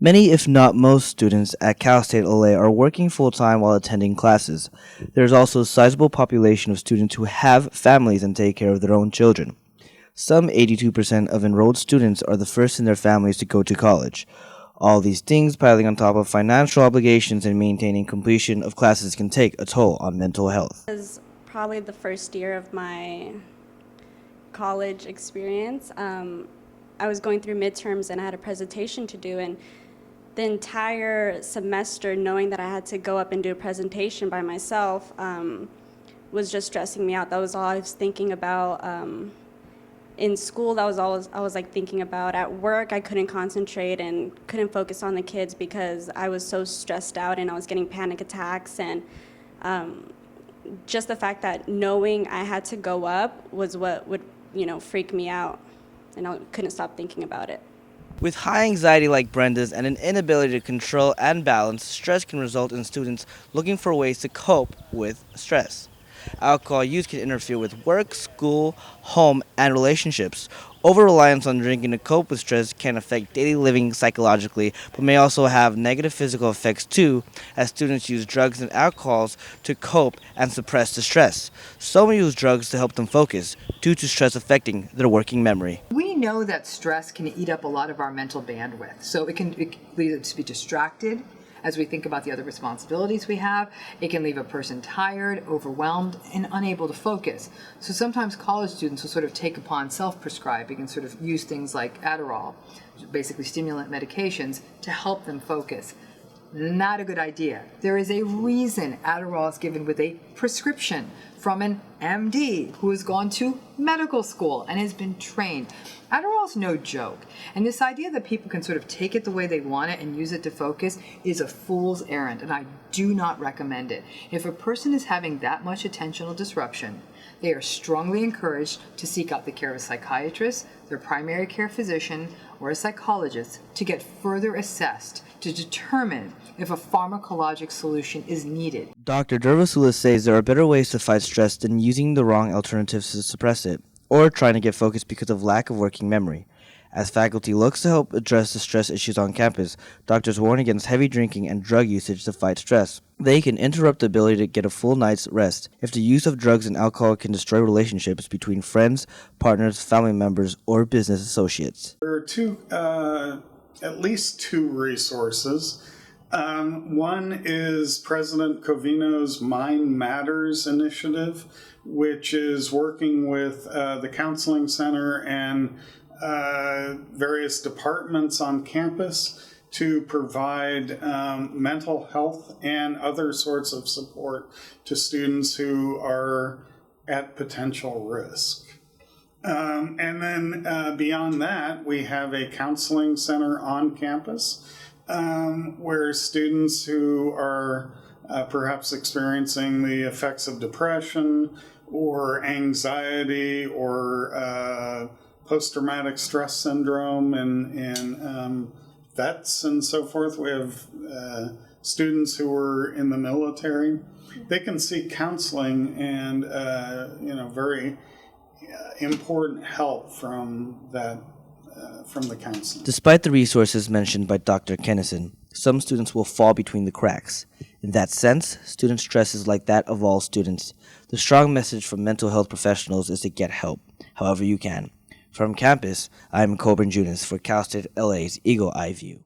Many, if not most, students at Cal State LA are working full-time while attending classes. There is also a sizable population of students who have families and take care of their own children. Some 82% of enrolled students are the first in their families to go to college. All these things piling on top of financial obligations and maintaining completion of classes can take a toll on mental health. It was probably the first year of my college experience. I was going through midterms and I had a presentation to do, and the entire semester knowing that I had to go up and do a presentation by myself was just stressing me out. That was all I was thinking about. In school, that was all I was like thinking about. At work, I couldn't concentrate and couldn't focus on the kids because I was so stressed out and I was getting panic attacks. And just the fact that knowing I had to go up was what would, freak me out, and I couldn't stop thinking about it. With high anxiety like Brenda's and an inability to control and balance, stress can result in students looking for ways to cope with stress. Alcohol use can interfere with work, school, home, and relationships. Over-reliance on drinking to cope with stress can affect daily living psychologically, but may also have negative physical effects too, as students use drugs and alcohols to cope and suppress the stress. Some use drugs to help them focus, due to stress affecting their working memory. We know that stress can eat up a lot of our mental bandwidth, so it can lead us to be distracted as we think about the other responsibilities we have. It can leave a person tired, overwhelmed, and unable to focus. So sometimes college students will sort of take upon self-prescribing and sort of use things like Adderall, basically stimulant medications, to help them focus. Not a good idea. There is a reason Adderall is given with a prescription from an MD who has gone to medical school and has been trained. Adderall is no joke. And this idea that people can sort of take it the way they want it and use it to focus is a fool's errand, and I do not recommend it. If a person is having that much attentional disruption, they are strongly encouraged to seek out the care of a psychiatrist, their primary care physician, or a psychologist to get further assessed to determine if a pharmacologic solution is needed. Dr. Dervasula says there are better ways to fight stress than using the wrong alternatives to suppress it, or trying to get focused because of lack of working memory. As faculty looks to help address the stress issues on campus, doctors warn against heavy drinking and drug usage to fight stress. They can interrupt the ability to get a full night's rest if the use of drugs and alcohol can destroy relationships between friends, partners, family members, or business associates. There are at least two resources. One is President Covino's Mind Matters initiative, which is working with the Counseling Center and various departments on campus to provide mental health and other sorts of support to students who are at potential risk. And then beyond that, we have a counseling center on campus where students who are perhaps experiencing the effects of depression or anxiety or post-traumatic stress syndrome and vets and so forth. We have students who are in the military. They can seek counseling and very important help from the counseling. Despite the resources mentioned by Dr. Kennison, some students will fall between the cracks. In that sense, student stress is like that of all students. The strong message from mental health professionals is to get help, however you can. From campus, I'm Coburn Junis for Cal State LA's Eagle Eye View.